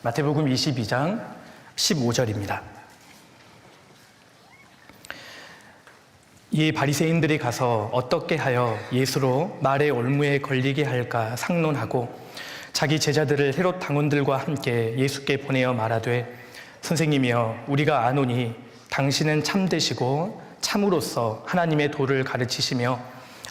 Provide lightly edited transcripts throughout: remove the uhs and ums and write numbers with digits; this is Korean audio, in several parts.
마태복음 22장 15절입니다. 이 바리새인들이 가서 어떻게 하여 예수로 말의 올무에 걸리게 할까 상론하고 자기 제자들을 헤롯 당원들과 함께 예수께 보내어 말하되 선생님이여 우리가 아노니 당신은 참되시고 참으로서 하나님의 도를 가르치시며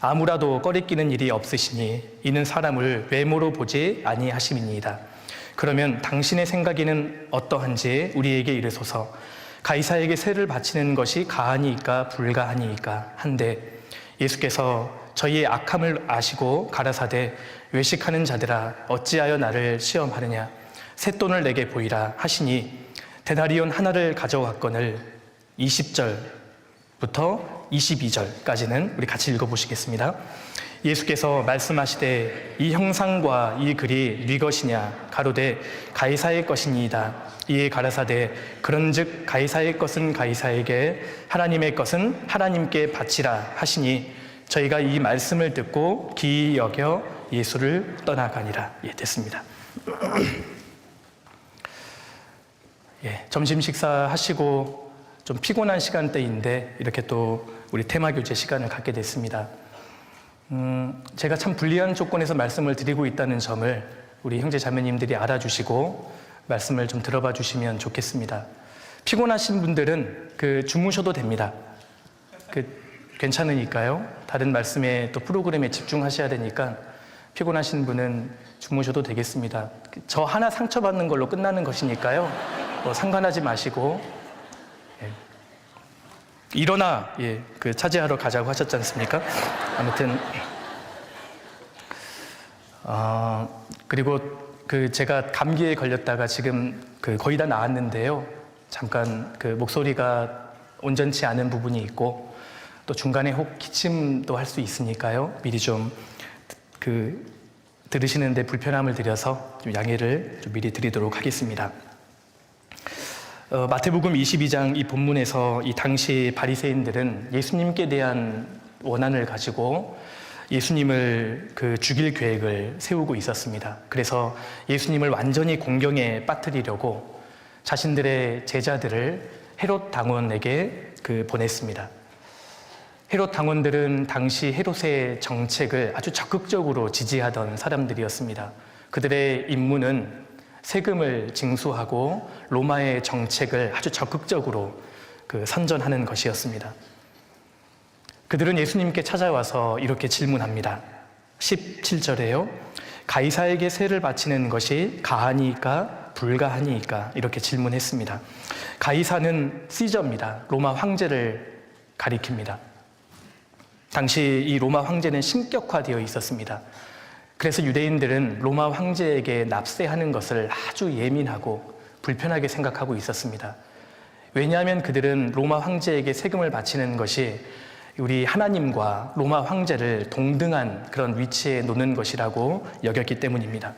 아무라도 꺼리끼는 일이 없으시니 이는 사람을 외모로 보지 아니하심이니이다. 그러면 당신의 생각에는 어떠한지 우리에게 이르소서. 가이사에게 세를 바치는 것이 가하니이까 불가하니이까 한데 예수께서 저희의 악함을 아시고 가라사대 외식하는 자들아 어찌하여 나를 시험하느냐 쇳돈을 내게 보이라 하시니 데나리온 하나를 가져왔거늘 20절부터 22절까지는 우리 같이 읽어보시겠습니다. 예수께서 말씀하시되 이 형상과 이 글이 네 것이냐 가로되 가이사의 것이니이다. 이에 가라사대 그런즉 가이사의 것은 가이사에게 하나님의 것은 하나님께 바치라 하시니 저희가 이 말씀을 듣고 기이 여겨 예수를 떠나가니라. 됐습니다. 점심 식사하시고 좀 피곤한 시간대인데 이렇게 또 우리 테마교제 시간을 갖게 됐습니다. 제가 참 불리한 조건에서 말씀을 드리고 있다는 점을 우리 형제 자매님들이 알아주시고 말씀을 좀 들어봐 주시면 좋겠습니다. 피곤하신 분들은 주무셔도 됩니다. 괜찮으니까요. 다른 말씀에 또 프로그램에 집중하셔야 되니까 피곤하신 분은 주무셔도 되겠습니다. 저 하나 상처받는 걸로 끝나는 것이니까요. 상관하지 마시고 일어나 차지하러 가자고 하셨지 않습니까? 아무튼 그리고 제가 감기에 걸렸다가 지금 거의 다 나았는데요. 잠깐 목소리가 온전치 않은 부분이 있고 또 중간에 혹 기침도 할 수 있으니까요. 미리 좀 들으시는데 불편함을 드려서 좀 양해를 좀 미리 드리도록 하겠습니다. 마태복음 22장 이 본문에서 이 당시 바리새인들은 예수님께 대한 원한을 가지고 예수님을 죽일 계획을 세우고 있었습니다. 그래서 예수님을 완전히 공경에 빠뜨리려고 자신들의 제자들을 헤롯 당원에게 보냈습니다. 헤롯 당원들은 당시 헤롯의 정책을 아주 적극적으로 지지하던 사람들이었습니다. 그들의 임무는 세금을 징수하고 로마의 정책을 아주 적극적으로 선전하는 것이었습니다. 그들은 예수님께 찾아와서 이렇게 질문합니다. 17절에요. 가이사에게 세를 바치는 것이 가하니이까 불가하니이까 이렇게 질문했습니다. 가이사는 시저입니다. 로마 황제를 가리킵니다. 당시 이 로마 황제는 신격화되어 있었습니다. 그래서 유대인들은 로마 황제에게 납세하는 것을 아주 예민하고 불편하게 생각하고 있었습니다. 왜냐하면 그들은 로마 황제에게 세금을 바치는 것이 우리 하나님과 로마 황제를 동등한 그런 위치에 놓는 것이라고 여겼기 때문입니다.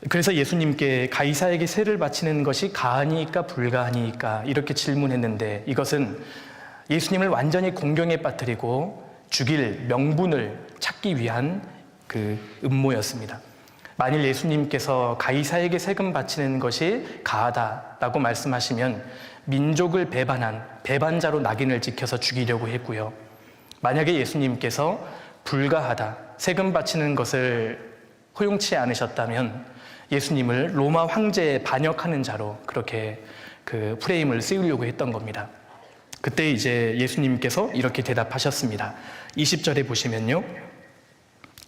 그래서 예수님께 가이사에게 세를 바치는 것이 가하니이까 불가하니이까 이렇게 질문했는데 이것은 예수님을 완전히 공경에 빠뜨리고 죽일 명분을 찾기 위한 음모였습니다. 만일 예수님께서 가이사에게 세금 바치는 것이 가하다라고 말씀하시면 민족을 배반한 배반자로 낙인을 찍혀서 죽이려고 했고요. 만약에 예수님께서 불가하다, 세금 바치는 것을 허용치 않으셨다면 예수님을 로마 황제에 반역하는 자로 그렇게 프레임을 씌우려고 했던 겁니다. 그때 이제 예수님께서 이렇게 대답하셨습니다. 20절에 보시면요.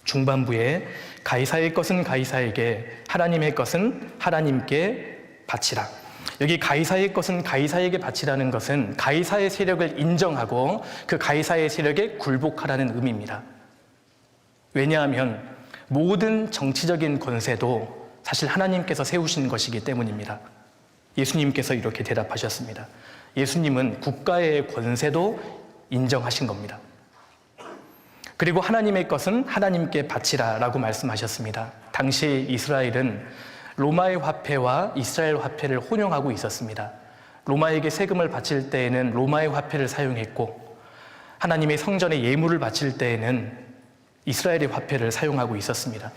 중반부에 가이사의 것은 가이사에게 하나님의 것은 하나님께 바치라. 여기 가이사의 것은 가이사에게 바치라는 것은 가이사의 세력을 인정하고 그 가이사의 세력에 굴복하라는 의미입니다. 왜냐하면 모든 정치적인 권세도 사실 하나님께서 세우신 것이기 때문입니다. 예수님께서 이렇게 대답하셨습니다. 예수님은 국가의 권세도 인정하신 겁니다. 그리고 하나님의 것은 하나님께 바치라 라고 말씀하셨습니다. 당시 이스라엘은 로마의 화폐와 이스라엘 화폐를 혼용하고 있었습니다. 로마에게 세금을 바칠 때에는 로마의 화폐를 사용했고 하나님의 성전에 예물을 바칠 때에는 이스라엘의 화폐를 사용하고 있었습니다.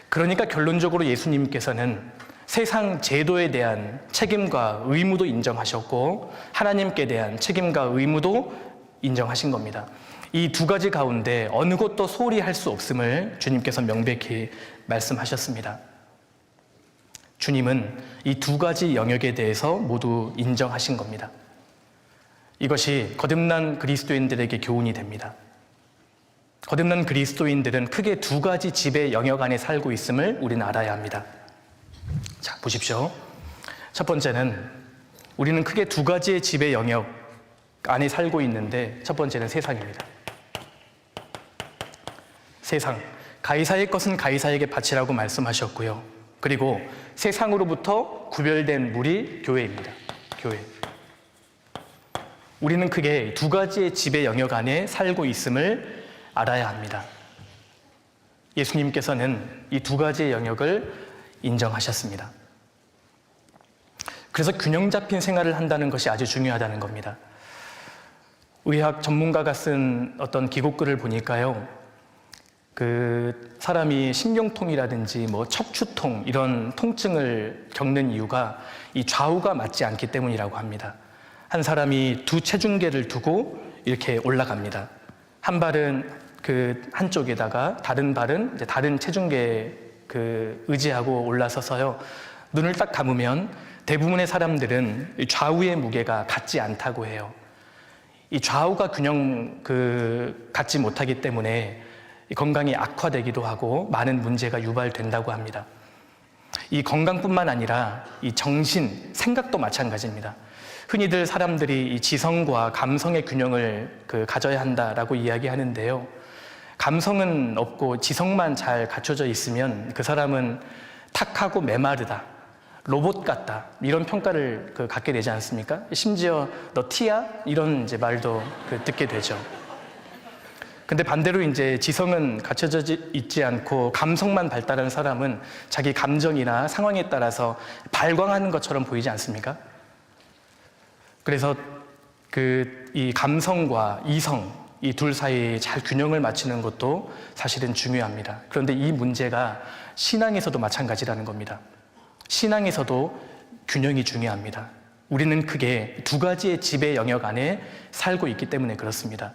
그러니까 결론적으로 예수님께서는 세상 제도에 대한 책임과 의무도 인정하셨고 하나님께 대한 책임과 의무도 인정하신 겁니다. 이 두 가지 가운데 어느 것도 소홀히 할 수 없음을 주님께서 명백히 말씀하셨습니다. 주님은 이 두 가지 영역에 대해서 모두 인정하신 겁니다. 이것이 거듭난 그리스도인들에게 교훈이 됩니다. 거듭난 그리스도인들은 크게 두 가지 지배 영역 안에 살고 있음을 우리는 알아야 합니다. 자, 보십시오. 첫 번째는 우리는 크게 두 가지의 지배 영역 안에 살고 있는데 첫 번째는 세상입니다. 세상, 가이사의 것은 가이사에게 바치라고 말씀하셨고요. 그리고 세상으로부터 구별된 무리 교회입니다. 교회. 우리는 크게 두 가지의 지배 영역 안에 살고 있음을 알아야 합니다. 예수님께서는 이 두 가지의 영역을 인정하셨습니다. 그래서 균형 잡힌 생활을 한다는 것이 아주 중요하다는 겁니다. 의학 전문가가 쓴 어떤 기고글을 보니까요, 그 사람이 신경통이라든지 척추통 이런 통증을 겪는 이유가 이 좌우가 맞지 않기 때문이라고 합니다. 한 사람이 두 체중계를 두고 이렇게 올라갑니다. 한 발은 그 한쪽에다가 다른 발은 이제 다른 체중계에 의지하고 올라서서요. 눈을 딱 감으면 대부분의 사람들은 좌우의 무게가 같지 않다고 해요. 이 좌우가 균형 갖지 못하기 때문에 건강이 악화되기도 하고 많은 문제가 유발된다고 합니다. 이 건강뿐만 아니라 이 정신, 생각도 마찬가지입니다. 흔히들 사람들이 이 지성과 감성의 균형을 가져야 한다라고 이야기하는데요. 감성은 없고 지성만 잘 갖춰져 있으면 그 사람은 탁하고 메마르다, 로봇 같다 이런 평가를 갖게 되지 않습니까? 심지어 너 티야? 이런 이제 말도 듣게 되죠. 근데 반대로 이제 지성은 갖춰져 있지 않고 감성만 발달한 사람은 자기 감정이나 상황에 따라서 발광하는 것처럼 보이지 않습니까? 그래서 이 감성과 이성, 이 둘 사이에 잘 균형을 맞추는 것도 사실은 중요합니다. 그런데 이 문제가 신앙에서도 마찬가지라는 겁니다. 신앙에서도 균형이 중요합니다. 우리는 크게 두 가지의 지배 영역 안에 살고 있기 때문에 그렇습니다.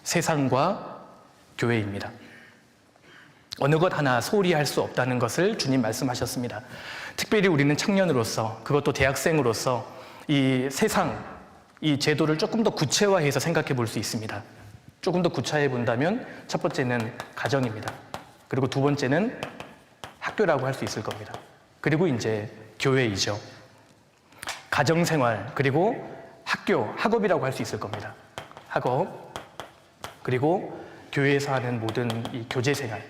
세상과 교회입니다. 어느 것 하나 소홀히 할 수 없다는 것을 주님 말씀하셨습니다. 특별히 우리는 청년으로서, 그것도 대학생으로서 이 세상, 이 제도를 조금 더 구체화해서 생각해 볼 수 있습니다. 조금 더 구체화해 본다면 첫 번째는 가정입니다. 그리고 두 번째는 학교라고 할 수 있을 겁니다. 그리고 이제 교회이죠. 가정생활, 그리고 학교, 학업이라고 할 수 있을 겁니다. 학업, 그리고 교회에서 하는 모든 이 교제생활.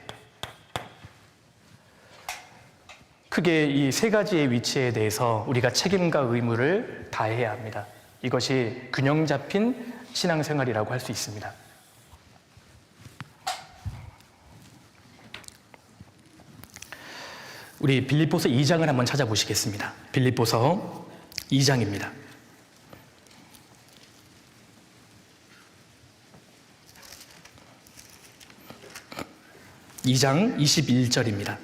크게 이 세 가지의 위치에 대해서 우리가 책임과 의무를 다해야 합니다. 이것이 균형 잡힌 신앙생활이라고 할 수 있습니다. 우리 빌립보서 2장을 한번 찾아보시겠습니다. 빌립보서 2장입니다. 2장 21절입니다.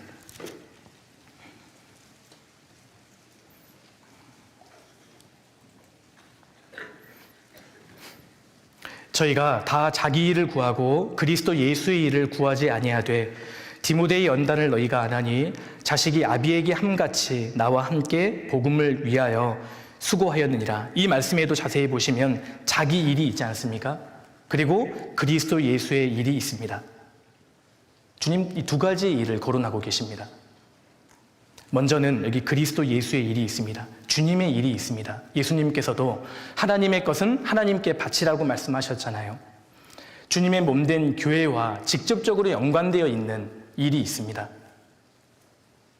저희가 다 자기 일을 구하고 그리스도 예수의 일을 구하지 아니하되 디모데의 연단을 너희가 안하니 자식이 아비에게 함같이 나와 함께 복음을 위하여 수고하였느니라. 이 말씀에도 자세히 보시면 자기 일이 있지 않습니까? 그리고 그리스도 예수의 일이 있습니다. 주님 이 두 가지 일을 거론하고 계십니다. 먼저는 여기 그리스도 예수의 일이 있습니다. 주님의 일이 있습니다. 예수님께서도 하나님의 것은 하나님께 바치라고 말씀하셨잖아요. 주님의 몸된 교회와 직접적으로 연관되어 있는 일이 있습니다.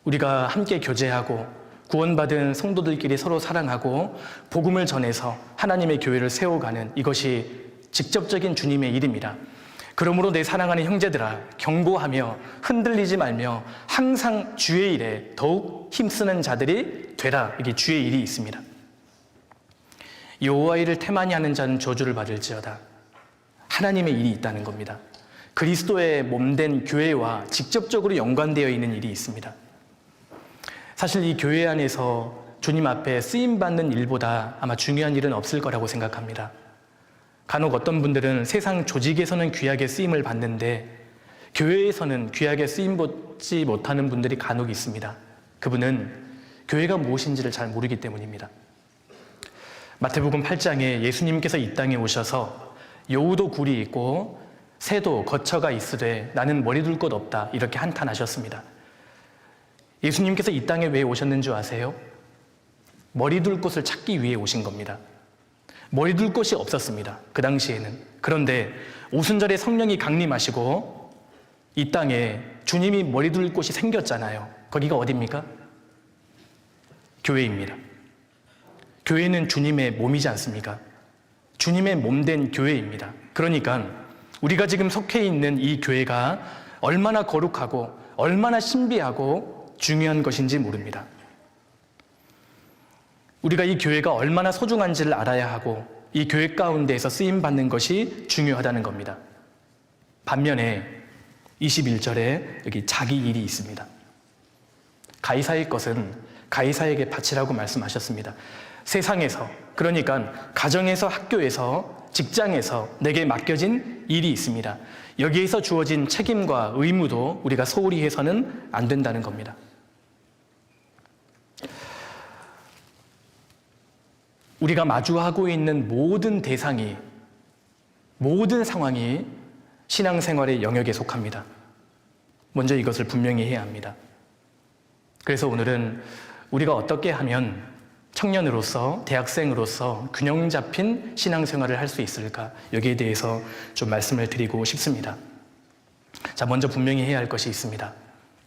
우리가 함께 교제하고 구원받은 성도들끼리 서로 사랑하고 복음을 전해서 하나님의 교회를 세워가는 이것이 직접적인 주님의 일입니다. 그러므로 내 사랑하는 형제들아 경고하며 흔들리지 말며 항상 주의 일에 더욱 힘쓰는 자들이 되라. 이게 주의 일이 있습니다. 여호와의 일을 태만히 하는 자는 저주를 받을지어다. 하나님의 일이 있다는 겁니다. 그리스도의 몸된 교회와 직접적으로 연관되어 있는 일이 있습니다. 사실 이 교회 안에서 주님 앞에 쓰임받는 일보다 아마 중요한 일은 없을 거라고 생각합니다. 간혹 어떤 분들은 세상 조직에서는 귀하게 쓰임을 받는데 교회에서는 귀하게 쓰임받지 못하는 분들이 간혹 있습니다. 그분은 교회가 무엇인지를 잘 모르기 때문입니다. 마태복음 8장에 예수님께서 이 땅에 오셔서 여우도 굴이 있고 새도 거처가 있으되 나는 머리 둘 곳 없다 이렇게 한탄하셨습니다. 예수님께서 이 땅에 왜 오셨는 줄 아세요? 머리 둘 곳을 찾기 위해 오신 겁니다. 머리 둘 곳이 없었습니다. 그 당시에는. 그런데 오순절에 성령이 강림하시고 이 땅에 주님이 머리 둘 곳이 생겼잖아요. 거기가 어디입니까? 교회입니다. 교회는 주님의 몸이지 않습니까? 주님의 몸된 교회입니다. 그러니까 우리가 지금 속해 있는 이 교회가 얼마나 거룩하고 얼마나 신비하고 중요한 것인지 모릅니다. 우리가 이 교회가 얼마나 소중한지를 알아야 하고 이 교회 가운데에서 쓰임받는 것이 중요하다는 겁니다. 반면에 21절에 여기 자기 일이 있습니다. 가이사의 것은 가이사에게 바치라고 말씀하셨습니다. 세상에서, 그러니까 가정에서, 학교에서, 직장에서 내게 맡겨진 일이 있습니다. 여기에서 주어진 책임과 의무도 우리가 소홀히 해서는 안 된다는 겁니다. 우리가 마주하고 있는 모든 대상이, 모든 상황이 신앙생활의 영역에 속합니다. 먼저 이것을 분명히 해야 합니다. 그래서 오늘은 우리가 어떻게 하면 청년으로서, 대학생으로서 균형 잡힌 신앙생활을 할 수 있을까? 여기에 대해서 좀 말씀을 드리고 싶습니다. 자, 먼저 분명히 해야 할 것이 있습니다.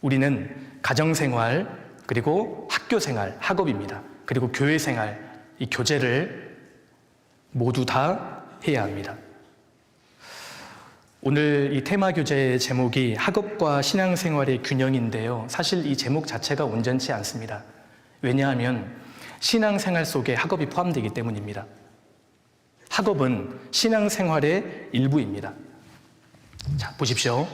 우리는 가정생활, 그리고 학교생활, 학업입니다. 그리고 교회생활, 이 교제를 모두 다 해야 합니다. 오늘 이 테마 교재의 제목이 학업과 신앙생활의 균형인데요. 사실 이 제목 자체가 온전치 않습니다. 왜냐하면 신앙생활 속에 학업이 포함되기 때문입니다. 학업은 신앙생활의 일부입니다. 자, 보십시오.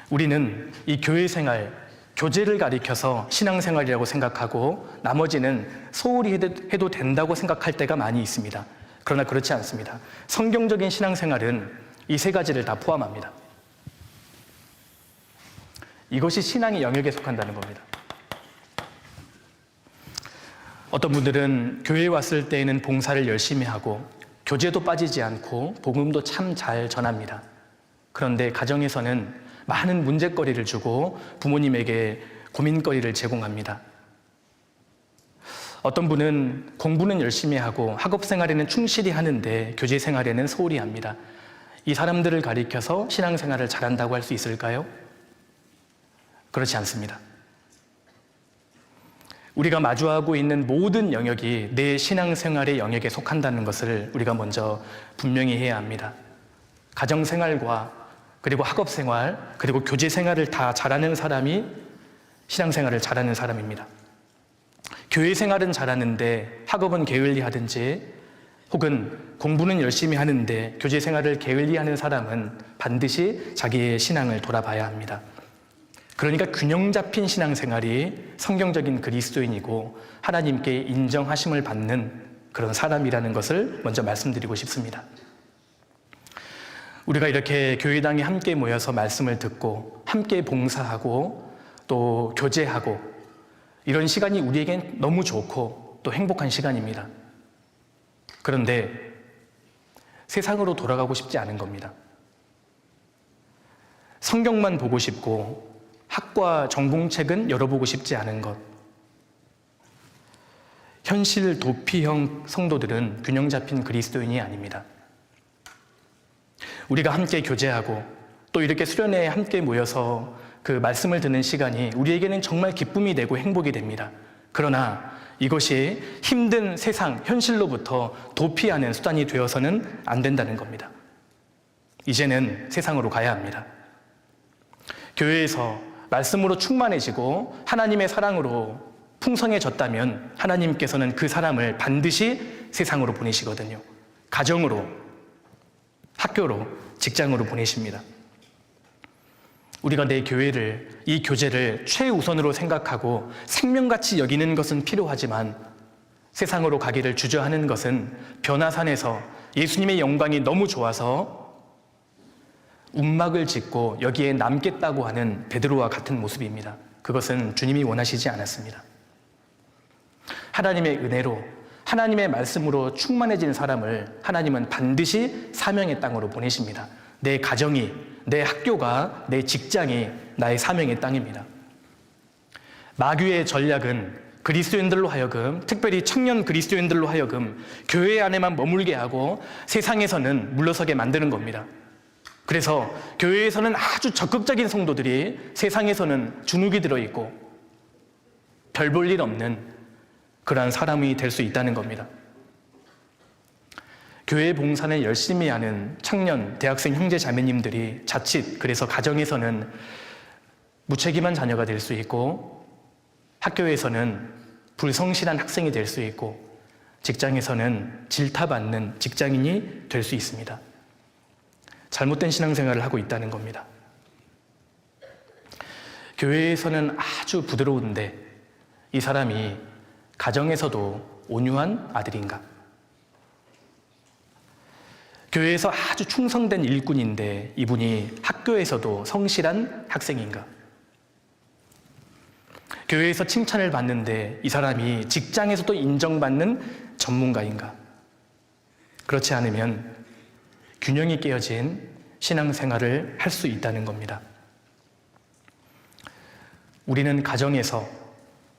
우리는 이 교회생활, 교제를 가리켜서 신앙생활이라고 생각하고 나머지는 소홀히 해도 된다고 생각할 때가 많이 있습니다. 그러나 그렇지 않습니다. 성경적인 신앙생활은 이 세 가지를 다 포함합니다. 이것이 신앙의 영역에 속한다는 겁니다. 어떤 분들은 교회에 왔을 때에는 봉사를 열심히 하고 교제도 빠지지 않고 복음도 참 잘 전합니다. 그런데 가정에서는 많은 문제거리를 주고 부모님에게 고민거리를 제공합니다. 어떤 분은 공부는 열심히 하고 학업생활에는 충실히 하는데 교제생활에는 소홀히 합니다. 이 사람들을 가리켜서 신앙생활을 잘한다고 할 수 있을까요? 그렇지 않습니다. 우리가 마주하고 있는 모든 영역이 내 신앙생활의 영역에 속한다는 것을 우리가 먼저 분명히 해야 합니다. 가정생활과 그리고 학업생활, 그리고 교제생활을 다 잘하는 사람이 신앙생활을 잘하는 사람입니다. 교회생활은 잘하는데 학업은 게을리하든지 혹은 공부는 열심히 하는데 교제생활을 게을리하는 사람은 반드시 자기의 신앙을 돌아봐야 합니다. 그러니까 균형 잡힌 신앙생활이 성경적인 그리스도인이고 하나님께 인정하심을 받는 그런 사람이라는 것을 먼저 말씀드리고 싶습니다. 우리가 이렇게 교회당에 함께 모여서 말씀을 듣고 함께 봉사하고 또 교제하고 이런 시간이 우리에겐 너무 좋고 또 행복한 시간입니다. 그런데 세상으로 돌아가고 싶지 않은 겁니다. 성경만 보고 싶고 학과 전공책은 열어보고 싶지 않은 것. 현실 도피형 성도들은 균형 잡힌 그리스도인이 아닙니다. 우리가 함께 교제하고 또 이렇게 수련회에 함께 모여서 그 말씀을 듣는 시간이 우리에게는 정말 기쁨이 되고 행복이 됩니다. 그러나 이것이 힘든 세상, 현실로부터 도피하는 수단이 되어서는 안 된다는 겁니다. 이제는 세상으로 가야 합니다. 교회에서 말씀으로 충만해지고 하나님의 사랑으로 풍성해졌다면 하나님께서는 그 사람을 반드시 세상으로 보내시거든요. 가정으로, 학교로, 직장으로 보내십니다. 우리가 내 교회를, 이 교제를 최우선으로 생각하고 생명같이 여기는 것은 필요하지만 세상으로 가기를 주저하는 것은 변화산에서 예수님의 영광이 너무 좋아서 움막을 짓고 여기에 남겠다고 하는 베드로와 같은 모습입니다. 그것은 주님이 원하시지 않았습니다. 하나님의 은혜로, 하나님의 말씀으로 충만해진 사람을 하나님은 반드시 사명의 땅으로 보내십니다. 내 가정이, 내 학교가, 내 직장이 나의 사명의 땅입니다. 마귀의 전략은 그리스도인들로 하여금, 특별히 청년 그리스도인들로 하여금 교회 안에만 머물게 하고 세상에서는 물러서게 만드는 겁니다. 그래서 교회에서는 아주 적극적인 성도들이 세상에서는 주눅이 들어있고 별 볼 일 없는 그러한 사람이 될 수 있다는 겁니다. 교회 봉사를 열심히 하는 청년, 대학생 형제 자매님들이 자칫 그래서 가정에서는 무책임한 자녀가 될 수 있고 학교에서는 불성실한 학생이 될 수 있고 직장에서는 질타받는 직장인이 될 수 있습니다. 잘못된 신앙생활을 하고 있다는 겁니다. 교회에서는 아주 부드러운데 이 사람이 가정에서도 온유한 아들인가? 교회에서 아주 충성된 일꾼인데 이분이 학교에서도 성실한 학생인가? 교회에서 칭찬을 받는데 이 사람이 직장에서도 인정받는 전문가인가? 그렇지 않으면 균형이 깨어진 신앙생활을 할 수 있다는 겁니다. 우리는 가정에서,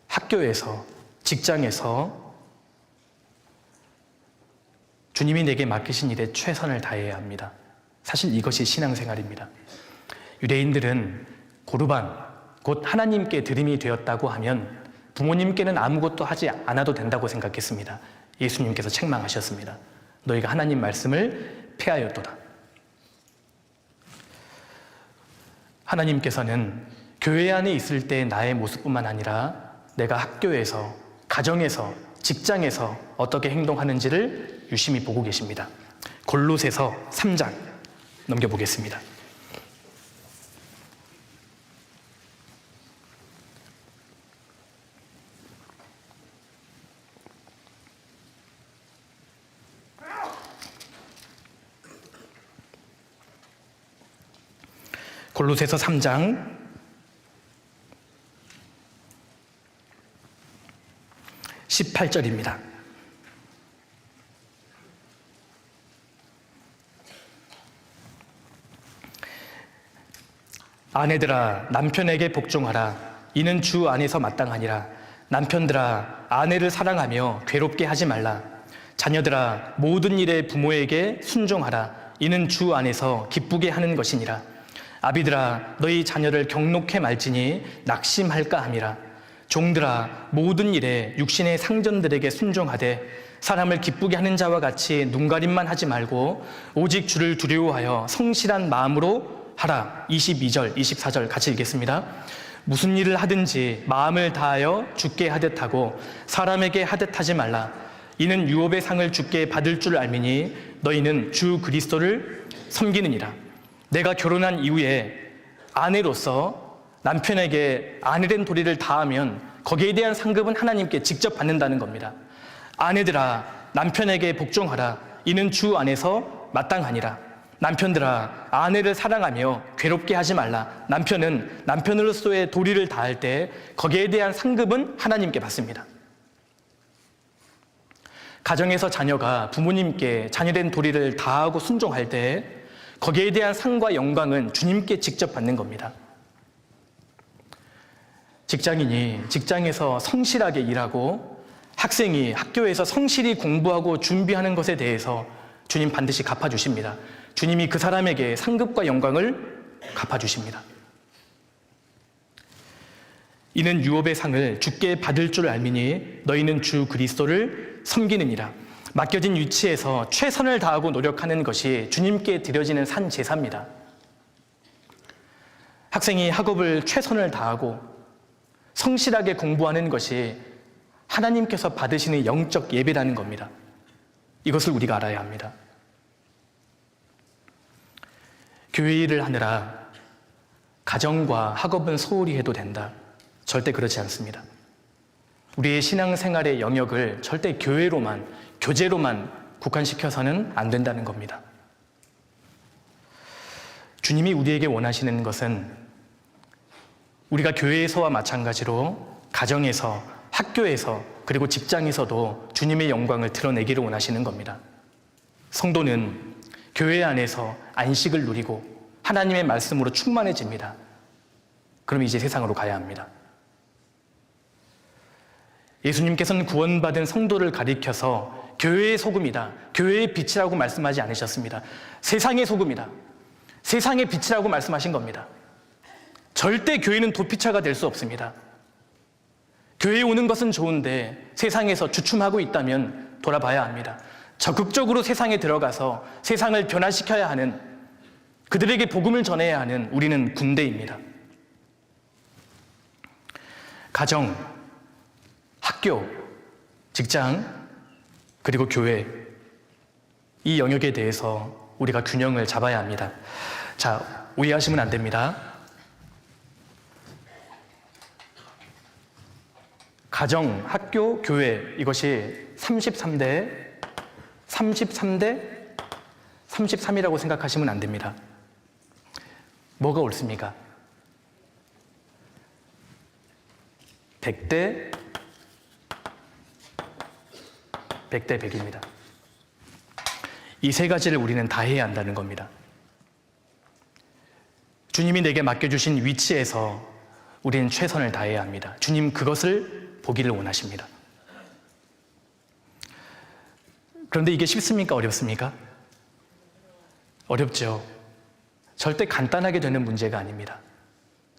학교에서, 직장에서 주님이 내게 맡기신 일에 최선을 다해야 합니다. 사실 이것이 신앙생활입니다. 유대인들은 고르반, 곧 하나님께 드림이 되었다고 하면 부모님께는 아무것도 하지 않아도 된다고 생각했습니다. 예수님께서 책망하셨습니다. 너희가 하나님 말씀을 폐하였도다. 하나님께서는 교회 안에 있을 때 나의 모습뿐만 아니라 내가 학교에서, 가정에서, 직장에서 어떻게 행동하는지를 유심히 보고 계십니다. 골로새서 3장 넘겨보겠습니다. 골로새서 3장 18절입니다. 아내들아 남편에게 복종하라. 이는 주 안에서 마땅하니라. 남편들아 아내를 사랑하며 괴롭게 하지 말라. 자녀들아 모든 일에 부모에게 순종하라. 이는 주 안에서 기쁘게 하는 것이니라. 아비들아 너희 자녀를 경록해 말지니 낙심할까 함이라. 종들아 모든 일에 육신의 상전들에게 순종하되 사람을 기쁘게 하는 자와 같이 눈가림만 하지 말고 오직 주를 두려워하여 성실한 마음으로 하라. 22절, 24절 같이 읽겠습니다. 무슨 일을 하든지 마음을 다하여 주께 하듯 하고 사람에게 하듯 하지 말라. 이는 유업의 상을 주께 받을 줄 알미니 너희는 주 그리스도를 섬기느니라. 내가 결혼한 이후에 아내로서 남편에게 아내된 도리를 다하면 거기에 대한 상급은 하나님께 직접 받는다는 겁니다. 아내들아 남편에게 복종하라. 이는 주 안에서 마땅하니라. 남편들아 아내를 사랑하며 괴롭게 하지 말라. 남편은 남편으로서의 도리를 다할 때 거기에 대한 상급은 하나님께 받습니다. 가정에서 자녀가 부모님께 자녀된 도리를 다하고 순종할 때 거기에 대한 상과 영광은 주님께 직접 받는 겁니다. 직장인이 직장에서 성실하게 일하고 학생이 학교에서 성실히 공부하고 준비하는 것에 대해서 주님 반드시 갚아주십니다. 주님이 그 사람에게 상급과 영광을 갚아주십니다. 이는 유업의 상을 주께 받을 줄 알미니 너희는 주 그리스도를 섬기느니라. 맡겨진 위치에서 최선을 다하고 노력하는 것이 주님께 드려지는 산 제사입니다. 학생이 학업을 최선을 다하고 성실하게 공부하는 것이 하나님께서 받으시는 영적 예배라는 겁니다. 이것을 우리가 알아야 합니다. 교회 일을 하느라 가정과 학업은 소홀히 해도 된다. 절대 그렇지 않습니다. 우리의 신앙생활의 영역을 절대 교회로만, 교제로만 국한시켜서는 안 된다는 겁니다. 주님이 우리에게 원하시는 것은 우리가 교회에서와 마찬가지로 가정에서, 학교에서, 그리고 직장에서도 주님의 영광을 드러내기를 원하시는 겁니다. 성도는 교회 안에서 안식을 누리고 하나님의 말씀으로 충만해집니다. 그럼 이제 세상으로 가야 합니다. 예수님께서는 구원받은 성도를 가리켜서 교회의 소금이다, 교회의 빛이라고 말씀하지 않으셨습니다. 세상의 소금이다, 세상의 빛이라고 말씀하신 겁니다. 절대 교회는 도피처가 될 수 없습니다. 교회에 오는 것은 좋은데 세상에서 주춤하고 있다면 돌아봐야 합니다. 적극적으로 세상에 들어가서 세상을 변화시켜야 하는, 그들에게 복음을 전해야 하는 우리는 군대입니다. 가정, 학교, 직장, 그리고 교회, 이 영역에 대해서 우리가 균형을 잡아야 합니다. 자, 오해하시면 안 됩니다. 가정, 학교, 교회, 이것이 33대 33이라고 생각하시면 안 됩니다. 뭐가 옳습니까? 100대 100입니다. 이 세 가지를 우리는 다 해야 한다는 겁니다. 주님이 내게 맡겨주신 위치에서 우리는 최선을 다해야 합니다. 주님 그것을 보기를 원하십니다. 그런데 이게 쉽습니까? 어렵습니까? 어렵죠. 절대 간단하게 되는 문제가 아닙니다.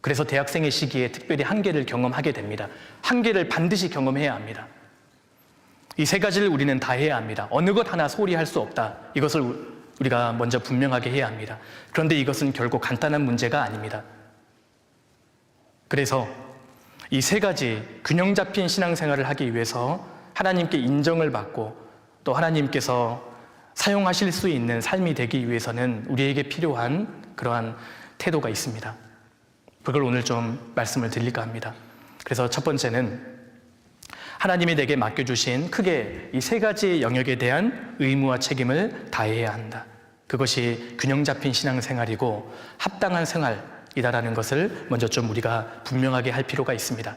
그래서 대학생의 시기에 특별히 한계를 경험하게 됩니다. 한계를 반드시 경험해야 합니다. 이 세 가지를 우리는 다 해야 합니다. 어느 것 하나 소홀히 할 수 없다. 이것을 우리가 먼저 분명하게 해야 합니다. 그런데 이것은 결코 간단한 문제가 아닙니다. 그래서 이 세 가지 균형 잡힌 신앙생활을 하기 위해서 하나님께 인정을 받고 또 하나님께서 사용하실 수 있는 삶이 되기 위해서는 우리에게 필요한 그러한 태도가 있습니다. 그걸 오늘 좀 말씀을 드릴까 합니다. 그래서 첫 번째는 하나님이 내게 맡겨주신 크게 이 세 가지 영역에 대한 의무와 책임을 다해야 한다. 그것이 균형 잡힌 신앙생활이고 합당한 생활이다라는 것을 먼저 좀 우리가 분명하게 할 필요가 있습니다.